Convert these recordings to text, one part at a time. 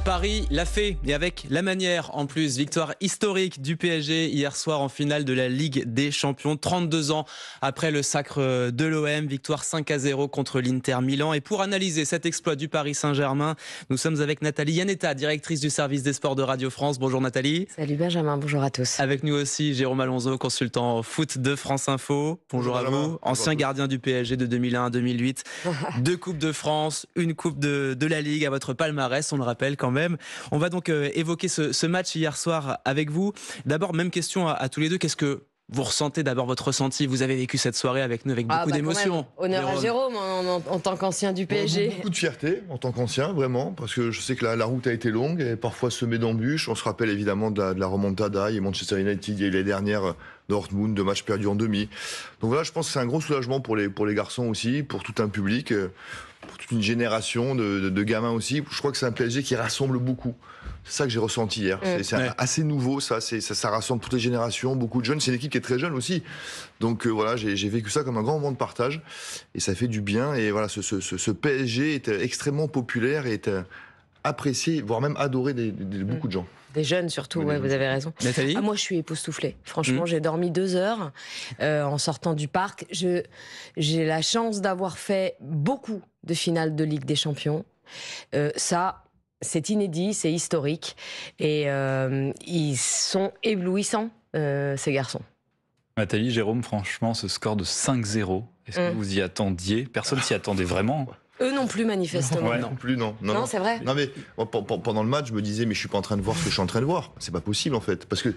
Paris l'a fait, et avec la manière en plus. Victoire historique du PSG hier soir en finale de la Ligue des Champions. 32 ans après le sacre de l'OM. Victoire 5-0 contre l'Inter Milan. Et pour analyser cet exploit du Paris Saint-Germain, nous sommes avec Nathalie Yanetta, directrice du service des sports de Radio France. Bonjour Nathalie. Salut Benjamin, bonjour à tous. Avec nous aussi Jérôme Alonso, consultant foot de France Info. Bonjour à vous. Ancien gardien du PSG de 2001 à 2008. 2 Coupes de France, une Coupe de la Ligue à votre palmarès, on le rappelle quand même. On va donc évoquer ce match hier soir avec vous. D'abord, même question à tous les deux. Qu'est-ce que vous ressentez, d'abord votre ressenti? Vous avez vécu cette soirée avec nous avec beaucoup d'émotions. Honneur à Jérôme en tant qu'ancien du PSG. Beaucoup de fierté en tant qu'ancien, vraiment, parce que je sais que la route a été longue et parfois semée d'embûches. On se rappelle évidemment de la remontada. Il y a Manchester United, il y a eu les dernières Dortmund, 2 matchs perdus en demi. Donc voilà, je pense que c'est un gros soulagement pour les garçons aussi, pour tout un public, pour toute une génération de gamins aussi. Je crois que c'est un PSG qui rassemble beaucoup. C'est ça que j'ai ressenti hier. C'est assez nouveau, ça rassemble toutes les générations, beaucoup de jeunes. C'est une équipe qui est très jeune aussi. Donc voilà, j'ai vécu ça comme un grand moment de partage. Et ça fait du bien. Et voilà, ce PSG est extrêmement populaire et est apprécié, voire même adoré de beaucoup de gens. Des jeunes surtout, ouais, vous avez raison. Nathalie ? Moi, je suis époustouflée. Franchement, j'ai dormi 2 heures en sortant du parc. J'ai la chance d'avoir fait beaucoup de finales de Ligue des Champions. Ça, c'est inédit, c'est historique. Et ils sont éblouissants, ces garçons. Nathalie, Jérôme, franchement, ce score de 5-0, est-ce que vous y attendiez? Personne s'y attendait vraiment. Eux non plus, manifestement. Ouais, non plus, non. Non, c'est vrai. Non, mais pendant le match, je me disais, mais je suis pas en train de voir ce que je suis en train de voir. C'est pas possible, en fait. Parce que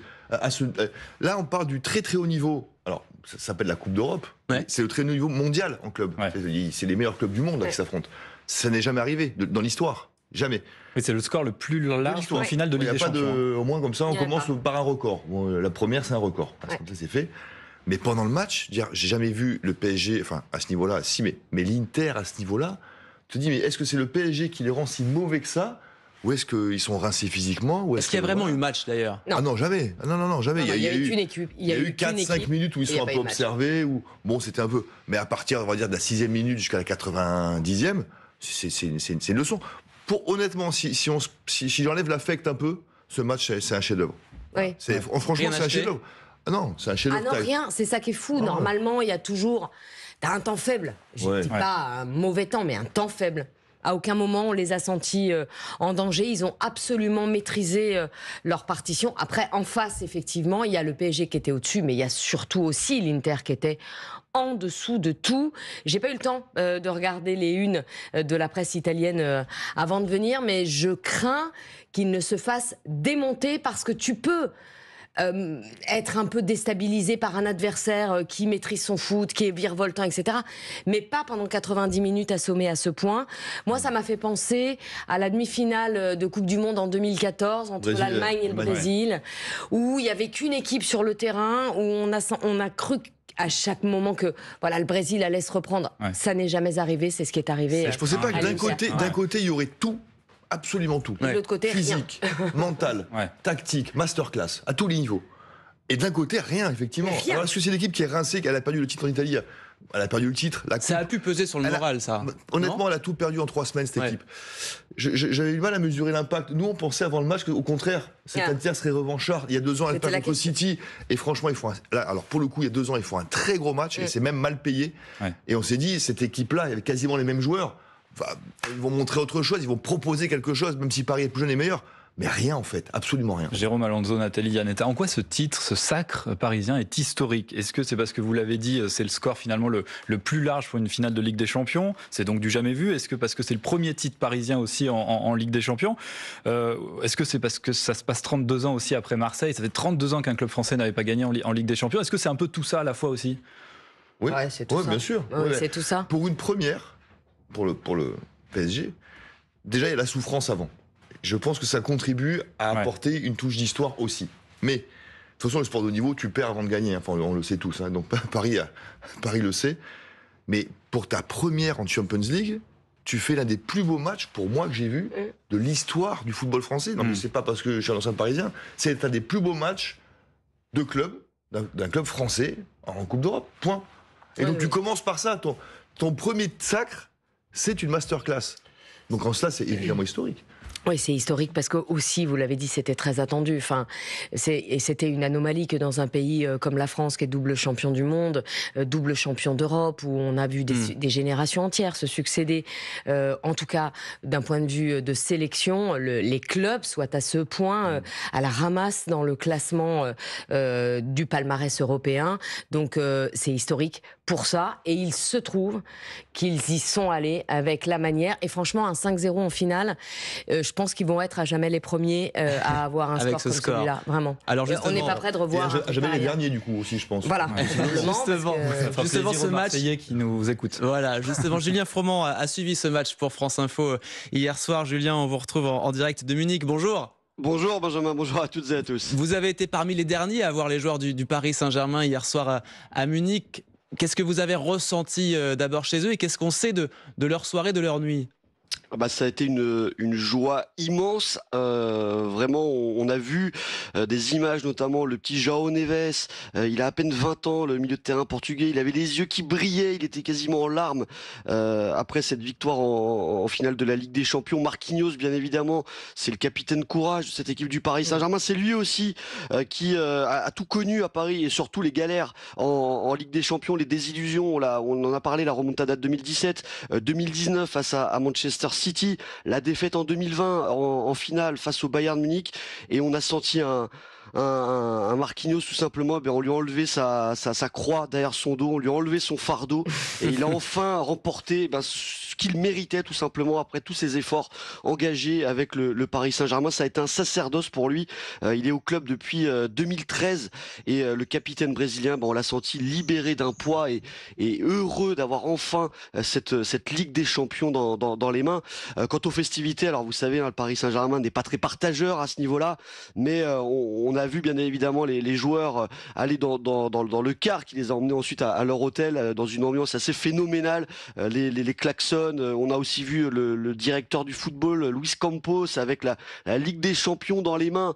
là, on parle du très très haut niveau. Alors, ça s'appelle la Coupe d'Europe. Ouais. C'est le très haut niveau mondial en club. Ouais. C'est les meilleurs clubs du monde là, qui s'affrontent. Ça n'est jamais arrivé dans l'histoire. Jamais. Mais c'est le score le plus large en finale de Ligue des Champions. Au moins comme ça, on commence par un record. Bon, la première, c'est un record. Parce que ça, c'est fait. Mais pendant le match, j'ai jamais vu le PSG, enfin, à ce niveau-là, si, mais l'Inter à ce niveau-là, tu te dis, mais est-ce que c'est le PSG qui les rend si mauvais que ça? Ou est-ce qu'ils sont rincés physiquement? Est-ce qu'il y a vraiment eu match d'ailleurs? Ah non, jamais. Non, jamais. Il y a eu une équipe. Il y a eu 4-5 minutes où ils sont un peu observés. Bon, c'était un peu. Mais à partir, on va dire, de la 6e minute jusqu'à la 90e, c'est une leçon. Honnêtement, si j'enlève l'affect un peu, ce match, c'est un chef-d'œuvre. Oui. Franchement, c'est un chef-d'œuvre. Ah non, c'est un chef-d'œuvre. Ah non, rien. C'est ça qui est fou. Normalement, il y a toujours. T'as un temps faible. Je ne dis pas un mauvais temps, mais un temps faible. À aucun moment on les a sentis en danger. Ils ont absolument maîtrisé leur partition. Après, en face, effectivement, il y a le PSG qui était au-dessus, mais il y a surtout aussi l'Inter qui était en dessous de tout. J'ai pas eu le temps de regarder les unes de la presse italienne avant de venir, mais je crains qu'ils ne se fassent démonter parce que tu peux être un peu déstabilisé par un adversaire qui maîtrise son foot, qui est virevoltant, etc. Mais pas pendant 90 minutes assommé à ce point. Moi, ça m'a fait penser à la demi-finale de Coupe du Monde en 2014 entre l'Allemagne et le Brésil, où il n'y avait qu'une équipe sur le terrain, où on a cru à chaque moment que voilà, le Brésil allait se reprendre. Ça n'est jamais arrivé, c'est ce qui est arrivé. Je ne pensais pas que d'un côté, il y aurait tout. Absolument tout. De l'autre côté, physique, mental, tactique, masterclass, à tous les niveaux. Et d'un côté, rien, effectivement. Alors, est-ce que c'est l'équipe qui est rincée, qu'elle a perdu le titre en Italie? Elle a perdu le titre. Ça a pu peser sur le moral, ça. Honnêtement, elle a tout perdu en 3 semaines, cette équipe. J'avais eu mal à mesurer l'impact. Nous, on pensait avant le match qu'au contraire, cette Inter serait revanchard. Il y a 2 ans, elle perd contre City. Et franchement, alors pour le coup, il y a 2 ans, ils font un très gros match. Et c'est même mal payé. Et on s'est dit, cette équipe-là, il y avait quasiment les mêmes joueurs. Enfin, ils vont montrer autre chose, ils vont proposer quelque chose, même si Paris est plus jeune et meilleur. Mais rien en fait, absolument rien. Jérôme Alonso, Nathalie Yanetta, en quoi ce titre, ce sacre parisien est historique? Est-ce que c'est parce que vous l'avez dit, c'est le score finalement le plus large pour une finale de Ligue des Champions? C'est donc du jamais vu. Est-ce que parce que c'est le premier titre parisien aussi en Ligue des Champions? Est-ce que c'est parce que ça se passe 32 ans aussi après Marseille? Ça fait 32 ans qu'un club français n'avait pas gagné en Ligue des Champions. Est-ce que c'est un peu tout ça à la fois aussi? Oui, c'est tout ça. Bien sûr. C'est tout ça. Pour une première, pour le PSG, déjà il y a la souffrance avant. Je pense que ça contribue à apporter une touche d'histoire aussi. Mais de toute façon, le sport de haut niveau, tu perds avant de gagner. Enfin, on le sait tous. Donc Paris le sait. Mais pour ta première en Champions League, tu fais l'un des plus beaux matchs, pour moi, que j'ai vu de l'histoire du football français. Non, mais c'est pas parce que je suis un ancien parisien. C'est un des plus beaux matchs de club, d'un club français en Coupe d'Europe. Point. Et donc tu commences par ça. Ton premier sacre, c'est une masterclass. Donc en cela, c'est évidemment historique. Oui, c'est historique parce que aussi, vous l'avez dit, c'était très attendu. Enfin, c'était une anomalie que dans un pays comme la France, qui est double champion du monde, double champion d'Europe, où on a vu des générations entières se succéder, en tout cas d'un point de vue de sélection, les clubs soient à ce point à la ramasse dans le classement du palmarès européen. Donc c'est historique pour ça. Et il se trouve qu'ils y sont allés avec la manière. Et franchement, un 5-0 en finale, je pense qu'ils vont être à jamais les premiers à avoir un score comme celui-là, vraiment. Alors on n'est pas prêt de revoir. À jamais les derniers du coup aussi, je pense. Voilà. Justement ce match qui nous écoute. Voilà, justement, Julien Froment a suivi ce match pour France Info hier soir. Julien, on vous retrouve en direct de Munich. Bonjour. Bonjour Benjamin, bonjour à toutes et à tous. Vous avez été parmi les derniers à voir les joueurs du Paris Saint-Germain hier soir à Munich. Qu'est-ce que vous avez ressenti d'abord chez eux et qu'est-ce qu'on sait de leur soirée, de leur nuit ? Ça a été une joie immense. Vraiment, on a vu des images, notamment le petit João Neves. Il a à peine 20 ans, le milieu de terrain portugais. Il avait les yeux qui brillaient, il était quasiment en larmes après cette victoire en finale de la Ligue des Champions. Marquinhos, bien évidemment, c'est le capitaine courage de cette équipe du Paris Saint-Germain. C'est lui aussi qui a tout connu à Paris et surtout les galères en Ligue des Champions, les désillusions. On en a parlé, la remontada de 2017, 2019 face à Manchester City, la défaite en 2020 en finale face au Bayern Munich, et on a senti un Marquinhos tout simplement, on lui a enlevé sa croix derrière son dos, on lui a enlevé son fardeau et il a enfin remporté ce qu'il méritait tout simplement après tous ses efforts engagés avec le Paris Saint-Germain. Ça a été un sacerdoce pour lui. Il est au club depuis 2013 et le capitaine brésilien, on l'a senti libéré d'un poids et heureux d'avoir enfin cette Ligue des Champions dans les mains. Quant aux festivités, alors vous savez, le Paris Saint-Germain n'est pas très partageur à ce niveau-là, mais on a vu bien évidemment les joueurs aller dans le car qui les a emmenés ensuite à leur hôtel dans une ambiance assez phénoménale, les klaxons. On a aussi vu le directeur du football, Luis Campos, avec la Ligue des Champions dans les mains,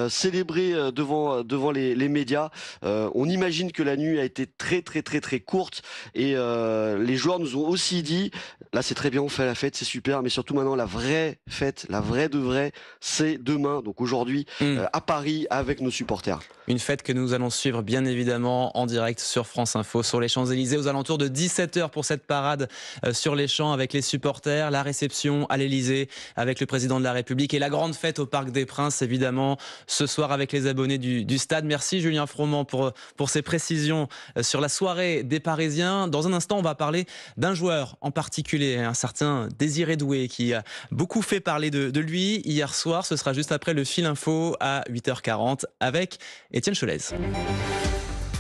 célébrer devant les médias. On imagine que la nuit a été très très très très courte et les joueurs nous ont aussi dit, là c'est très bien, on fait la fête, c'est super, mais surtout maintenant la vraie fête, la vraie de vraie, c'est demain, donc aujourd'hui à Paris avec nos supporters. Une fête que nous allons suivre bien évidemment en direct sur France Info, sur les Champs-Élysées aux alentours de 17h pour cette parade sur les champs avec les supporters, la réception à l'Élysée avec le président de la République et la grande fête au Parc des Princes évidemment ce soir avec les abonnés du stade. Merci Julien Froment pour ces précisions sur la soirée des Parisiens. Dans un instant on va parler d'un joueur en particulier, un certain Désiré Doué qui a beaucoup fait parler de lui hier soir. Ce sera juste après le fil info à 8h40 avec Étienne Cholez.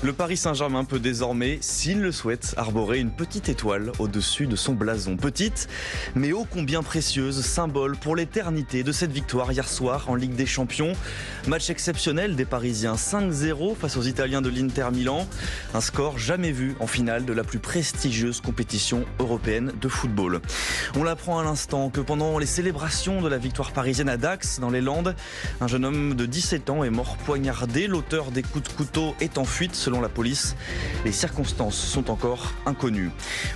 Le Paris Saint-Germain peut désormais, s'il le souhaite, arborer une petite étoile au-dessus de son blason. Petite, mais ô combien précieuse, symbole pour l'éternité de cette victoire hier soir en Ligue des Champions. Match exceptionnel des Parisiens, 5-0 face aux Italiens de l'Inter Milan. Un score jamais vu en finale de la plus prestigieuse compétition européenne de football. On l'apprend à l'instant que pendant les célébrations de la victoire parisienne à Dax, dans les Landes, un jeune homme de 17 ans est mort poignardé. L'auteur des coups de couteau est en fuite. Selon la police, les circonstances sont encore inconnues.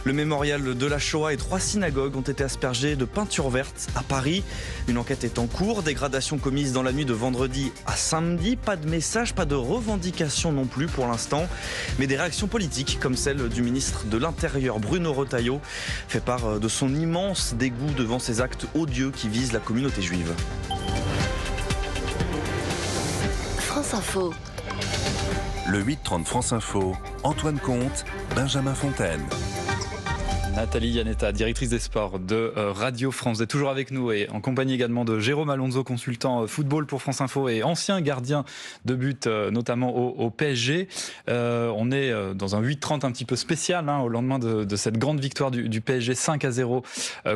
Le mémorial de la Shoah et 3 synagogues ont été aspergées de peinture verte à Paris. Une enquête est en cours. Dégradation commise dans la nuit de vendredi à samedi. Pas de message, pas de revendication non plus pour l'instant. Mais des réactions politiques comme celle du ministre de l'Intérieur Bruno Retailleau fait part de son immense dégoût devant ces actes odieux qui visent la communauté juive. France Info. Le 8-30 France Info, Antoine Comte, Benjamin Fontaine. Nathalie Yanetta, directrice des sports de Radio France, est toujours avec nous et en compagnie également de Jérôme Alonso, consultant football pour France Info et ancien gardien de but, notamment au PSG. On est dans un 8-30 un petit peu spécial au lendemain de cette grande victoire du PSG 5-0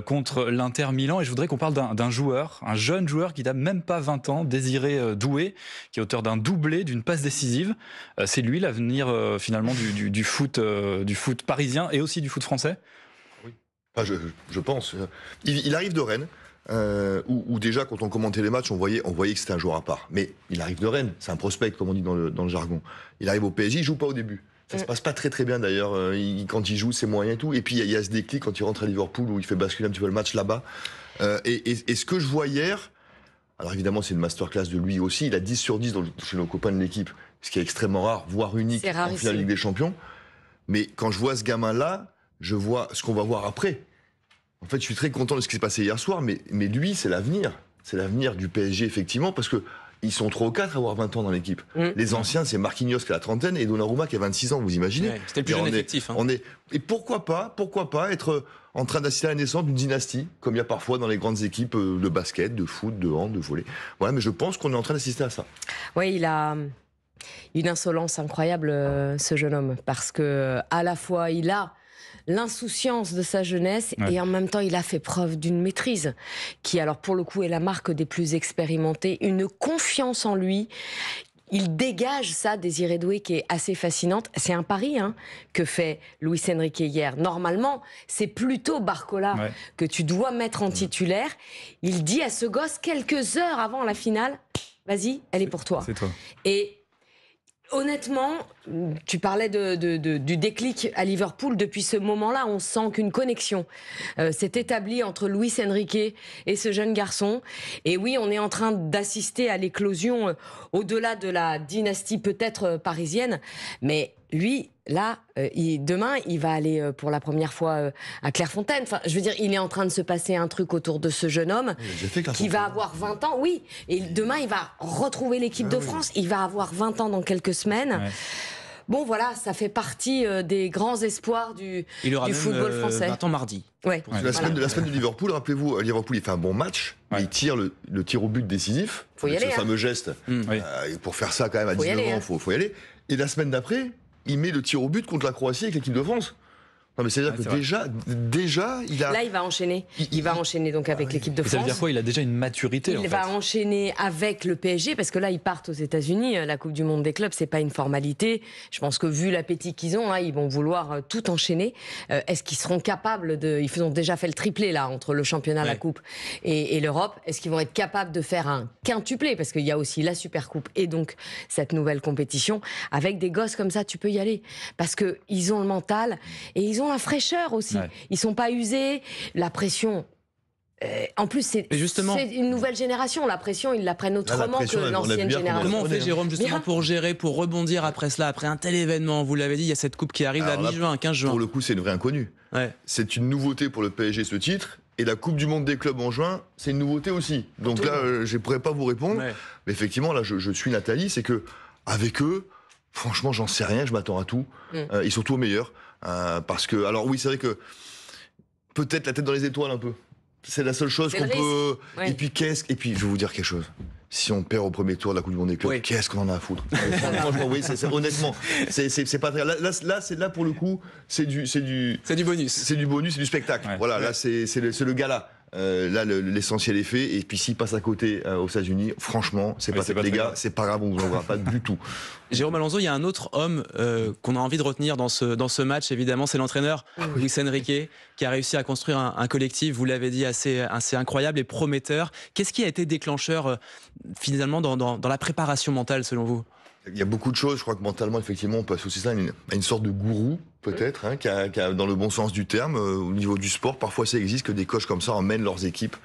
contre l'Inter Milan. Et je voudrais qu'on parle d'un joueur, un jeune joueur qui n'a même pas 20 ans, Désiré Doué, qui est auteur d'un doublé, d'une passe décisive. C'est lui l'avenir finalement du foot parisien et aussi du foot français. Je pense. Il arrive de Rennes, où déjà quand on commentait les matchs, on voyait que c'était un joueur à part. Mais il arrive de Rennes, c'est un prospect comme on dit dans le jargon. Il arrive au PSG, il joue pas au début. Ça se passe pas très très bien d'ailleurs. Quand il joue, c'est moyen et tout. Et puis il y a ce déclic quand il rentre à Liverpool où il fait basculer un petit peu le match là-bas. Et ce que je vois hier, Alors évidemment, c'est une masterclass de lui aussi. Il a 10 sur 10 chez nos copains de l'équipe, ce qui est extrêmement rare, voire unique en finale de Ligue des Champions. Mais quand je vois ce gamin-là, je vois ce qu'on va voir après. En fait, je suis très content de ce qui s'est passé hier soir, mais lui, c'est l'avenir. C'est l'avenir du PSG, effectivement, parce que ils sont 3 ou 4 à avoir 20 ans dans l'équipe. Les anciens, c'est Marquinhos qui a la trentaine et Donnarumma qui a 26 ans, vous imaginez. Ouais, c'était le plus jeune effectif. Et pourquoi pas être en train d'assister à la naissance d'une dynastie, comme il y a parfois dans les grandes équipes de basket, de foot, de hand, de volley. Voilà, mais je pense qu'on est en train d'assister à ça. Oui, il a une insolence incroyable, ce jeune homme, parce que à la fois il a l'insouciance de sa jeunesse et en même temps il a fait preuve d'une maîtrise qui, alors pour le coup, est la marque des plus expérimentés, une confiance en lui. Il dégage ça, Désiré Doué, qui est assez fascinante. C'est un pari que fait Luis Enrique hier. Normalement, c'est plutôt Barcola que tu dois mettre en titulaire. Il dit à ce gosse quelques heures avant la finale, vas-y, elle est pour toi. C'est toi. Et honnêtement, tu parlais du déclic à Liverpool. Depuis ce moment-là, on sent qu'une connexion s'est établie entre Luis Enrique et ce jeune garçon. Et oui, on est en train d'assister à l'éclosion au-delà de la dynastie peut-être parisienne. Mais lui, là, demain, il va aller pour la première fois à Clairefontaine. Enfin, je veux dire, il est en train de se passer un truc autour de ce jeune homme qui va avoir 20 ans. Oui, et demain, il va retrouver l'équipe de France. Il va avoir 20 ans dans quelques semaines. Ouais. Bon, voilà, ça fait partie des grands espoirs du football français. Il aura 20 ans mardi. Ouais. La semaine de Liverpool, rappelez-vous, Liverpool, il fait un bon match, mais il tire le tir au but décisif. Faut y aller, ce fameux geste. Pour faire ça, quand même, à 19 ans, faut y aller. Et la semaine d'après, il met le tir au but contre la Croatie avec l'équipe de France. Non, mais c'est-à-dire que déjà, il a... Là, il va enchaîner. Il va enchaîner donc avec l'équipe de France. Ça veut dire quoi? Il a déjà une maturité, Il va enchaîner avec le PSG, parce que là, ils partent aux États-Unis. La Coupe du Monde des clubs, c'est pas une formalité. Je pense que vu l'appétit qu'ils ont, ils vont vouloir tout enchaîner. Est-ce qu'ils seront capables de... Ils ont déjà fait le triplé, là, entre le championnat, la Coupe et l'Europe. Est-ce qu'ils vont être capables de faire un quintuplé? Parce qu'il y a aussi la Supercoupe et donc cette nouvelle compétition. Avec des gosses comme ça, tu peux y aller. Parce qu'ils ont le mental et ils ont la fraîcheur aussi. Ils sont pas usés. La pression... en plus, c'est une nouvelle génération. La pression, ils la prennent autrement que l'ancienne génération. Comment on fait, Jérôme, justement, pour gérer, pour rebondir après cela, après un tel événement? Vous l'avez dit, il y a cette coupe qui arrive à mi-juin, 15 juin. Pour le coup, c'est une vraie inconnue. C'est une nouveauté pour le PSG, ce titre. Et la Coupe du Monde des clubs en juin, c'est une nouveauté aussi. Donc là, je ne pourrais pas vous répondre. Mais effectivement, là, je suis Nathalie. C'est que avec eux, franchement, j'en sais rien. Je m'attends à tout. Et surtout au meilleur. Parce que, alors oui, c'est vrai que peut-être la tête dans les étoiles un peu. C'est la seule chose qu'on peut. Et puis et puis je vais vous dire quelque chose. Si on perd au premier tour de la Coupe du Monde des clubs, qu'est-ce qu'on en a à foutre? Franchement, oui, honnêtement, c'est pas très. Là, pour le coup, c'est du bonus. C'est du bonus, c'est du spectacle. Voilà, là, c'est le gala. Là, l'essentiel est fait. Et puis, s'il passe à côté aux États-Unis, franchement, c'est pas les gars, c'est pas grave, on vous en voit pas du tout. Jérôme Alonso, il y a un autre homme qu'on a envie de retenir dans ce match, évidemment, c'est l'entraîneur Luis Enrique, qui a réussi à construire un collectif, vous l'avez dit, assez incroyable et prometteur. Qu'est-ce qui a été déclencheur, finalement, dans la préparation mentale, selon vous? Il y a beaucoup de choses. Je crois que mentalement, effectivement, on peut associer ça à une sorte de gourou, peut-être, qui a, dans le bon sens du terme, au niveau du sport. Parfois, ça existe que des coachs comme ça emmènent leurs équipes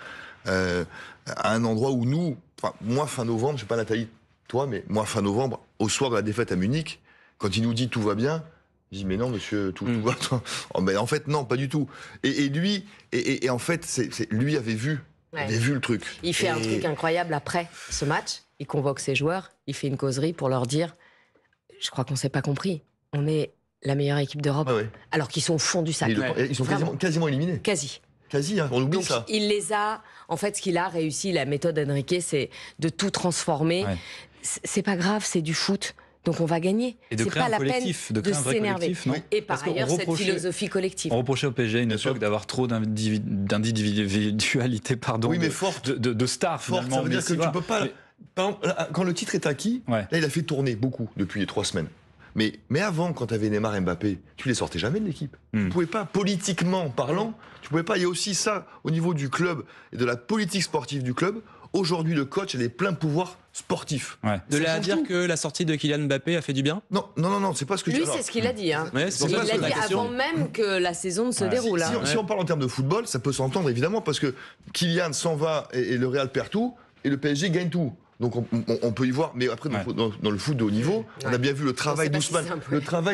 à un endroit où nous, moi, fin novembre, je sais pas Nathalie, toi, mais moi, fin novembre, au soir de la défaite à Munich, quand il nous dit tout va bien, je dis mais non, monsieur, tout va bien. Mais en fait, non, pas du tout. Et lui, en fait, lui avait vu le truc. Il fait un truc incroyable après ce match. Il convoque ses joueurs, il fait une causerie pour leur dire « Je crois qu'on ne s'est pas compris. On est la meilleure équipe d'Europe. » Alors qu'ils sont au fond du sac. Ils sont quasiment éliminés. Quasi, on oublie donc, ça. Il les a... En fait, ce qu'il a réussi, la méthode Enrique, c'est de tout transformer. C'est pas grave, c'est du foot. Donc on va gagner. Et de créer un collectif, de créer un vrai collectif, non? Et par ailleurs, cette philosophie collective. On reprochait au PSG à une époque d'avoir trop d'individualité, oui, mais forte. De stars, finalement. Ça veut dire que tu peux pas... Quand le titre est acquis, là, il a fait tourner beaucoup depuis les 3 semaines. Mais avant, quand tu avais Neymar et Mbappé, tu les sortais jamais de l'équipe. Tu pouvais pas, politiquement parlant, tu pouvais pas. Il y a aussi ça au niveau du club et de la politique sportive du club. Aujourd'hui, le coach a des pleins pouvoirs sportifs. De là à dire que la sortie de Kylian Mbappé a fait du bien? Non, c'est pas ce que Lui, c'est ce qu'il a dit. Il l'a dit avant même que la saison ne se déroule. Si on parle en termes de football, ça peut s'entendre évidemment, parce que Kylian s'en va et le Real perd tout. et le PSG gagne tout. Donc on peut y voir, mais après dans le foot de haut niveau, on a bien vu le travail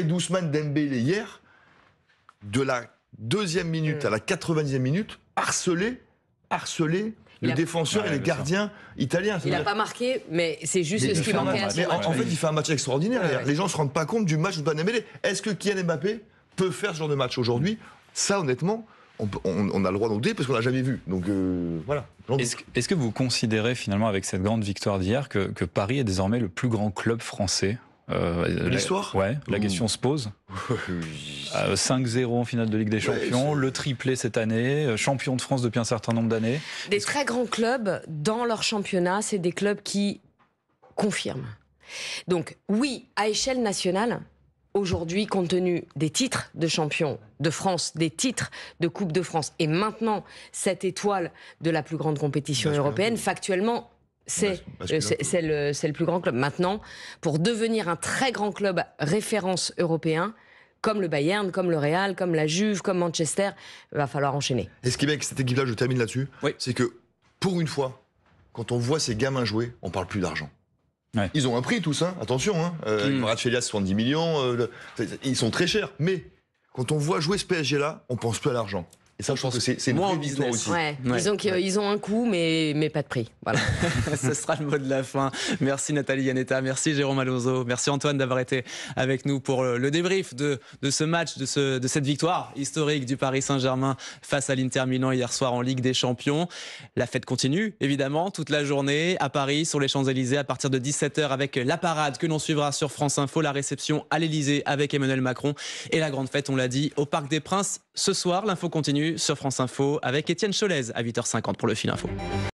d'Ousmane Dembélé hier, de la 2e minute à la 90e minute, harceler le défenseur et les gardiens italiens. Il n'a pas marqué, mais c'est juste ce qui manquait à ce match. En fait, il fait un match extraordinaire. Les gens ne se rendent pas compte du match de Dembélé. Est-ce que Kylian Mbappé peut faire ce genre de match aujourd'hui? Ça, honnêtement, on a le droit d'en douter parce qu'on l'a jamais vu. Donc voilà. Est-ce que vous considérez finalement avec cette grande victoire d'hier que Paris est désormais le plus grand club français? L'histoire? La question se pose. 5-0 en finale de Ligue des Champions, le triplé cette année, champion de France depuis un certain nombre d'années. Des très grands clubs dans leur championnat, c'est des clubs qui confirment. Donc oui, à échelle nationale, aujourd'hui, compte tenu des titres de champion de France, des titres de Coupe de France, et maintenant cette étoile de la plus grande compétition européenne, factuellement, c'est le plus grand club. Maintenant, pour devenir un très grand club référence européen, comme le Bayern, comme le Real, comme la Juve, comme Manchester, il va falloir enchaîner. Et ce qui est bien avec cette équipe-là, je termine là-dessus, c'est que pour une fois, quand on voit ces gamins jouer, on parle plus d'argent. Ils ont un prix tous, attention. Kvaratskhelia, 70 millions, ils sont très chers. Mais quand on voit jouer ce PSG-là, on pense plus à l'argent. Et ça, je pense que c'est une vraie victoire aussi. Disons qu'ils ont un coût, mais pas de prix. Voilà. Ce sera le mot de la fin. Merci Nathalie Yanetta, merci Jérôme Alonso, merci Antoine d'avoir été avec nous pour le débrief de ce match, de cette victoire historique du Paris Saint-Germain face à l'Inter Milan hier soir en Ligue des Champions. La fête continue, évidemment, toute la journée à Paris, sur les Champs-Élysées, à partir de 17h avec la parade que l'on suivra sur France Info, la réception à l'Élysée avec Emmanuel Macron et la grande fête, on l'a dit, au Parc des Princes ce soir. L'info continue sur France Info avec Étienne Cholez à 8h50 pour le Fil Info.